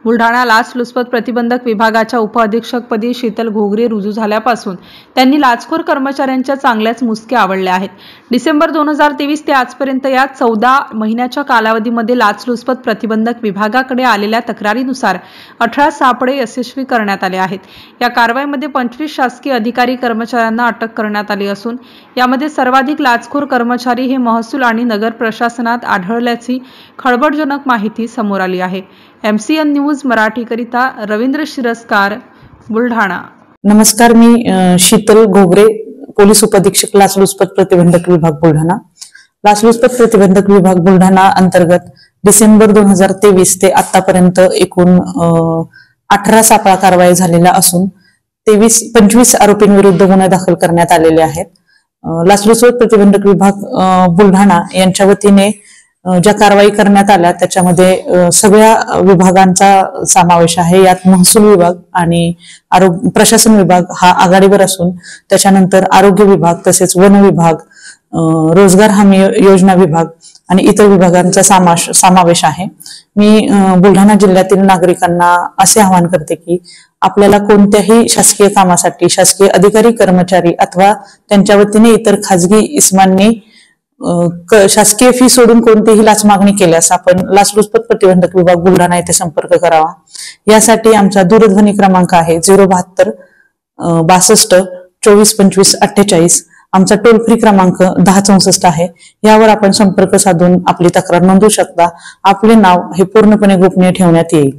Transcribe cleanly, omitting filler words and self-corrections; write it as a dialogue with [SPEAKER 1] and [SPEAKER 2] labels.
[SPEAKER 1] बुलढाणा लाचलुचपत प्रतिबंधक विभागाच्या उपअधीक्षकपदी शीतल घोगरे रुजू झाल्यापासून त्यांनी लाचखोर कर्मचाऱ्यांच्या चांगल्याच मुसके आवळल्या आहेत। डिसेंबर 2023 ते आजपर्यंत या 14 महिन्याच्या कालावधीमध्ये लाचलुचपत प्रतिबंधक विभागाकडे आलेल्या तक्रारीनुसार 18 सापळे यशस्वी करण्यात आले आहेत। या कारवाईमध्ये 25 शासकीय अधिकारी कर्मचाऱ्यांना अटक करण्यात आली असून यामध्ये सर्वाधिक लाचखोर कर्मचारी हे महसूल आणि नगर प्रशासनात आढळल्याची खळबळजनक माहिती समोर आली आहे। MCN न्यूज मराठी करिता रवींद्र शिरस्कार, बुलढाणा।
[SPEAKER 2] नमस्कार, मी शीतल घोगरे, पोलीस उपअधीक्षक लाचलुचपत प्रतिबंधक विभाग बुलढाणा। लाचलुचपत प्रतिबंधक विभाग बुलढाणा अंतर्गत डिसेंबर 2023 ते आतापर्यंत एकूण 18 सापळा कारवाई झालेल्या असून 25 आरोपींविरुद्ध गुन्हे दाखल करण्यात आलेले आहेत। लाचलुचपत प्रतिबंधक विभाग बुलढाणा यांच्या वतीने ज्या कारवाई करण्यात आल्या त्याच्यामध्ये सगळ्या विभागांचा समावेश आहे। यात महसूल विभाग आणि प्रशासन विभाग हा आघाडीवर असून त्याच्यानंतर आरोग्य विभाग, तसेच वन विभाग, रोजगार हमी योजना विभाग आणि इतर विभागांचा समावेश आहे। मी बुलढाणा जिल्ह्यातील नागरिकांना असे आवाहन करते की आपल्याला कोणत्याही शासकीय कामासाठी शासकीय अधिकारी कर्मचारी अथवा त्यांच्या वतीने इतर खाजगी इस्मांनी शासकीय फी सोडून कोणतीही लाच मागणी केल्यास आपण लाचलुचपत प्रतिबंधक विभाग बुलढाणा येथे संपर्क करावा। यासाठी आमचा दूरध्वनी क्रमांक आहे 072 62 24 25 48। आमचा टोल फ्री क्रमांक 1064 आहे। यावर आपण संपर्क साधून आपली तक्रार नोंदवू शकता। आपले नाव हे पूर्णपणे गोपनीय ठेवण्यात येईल।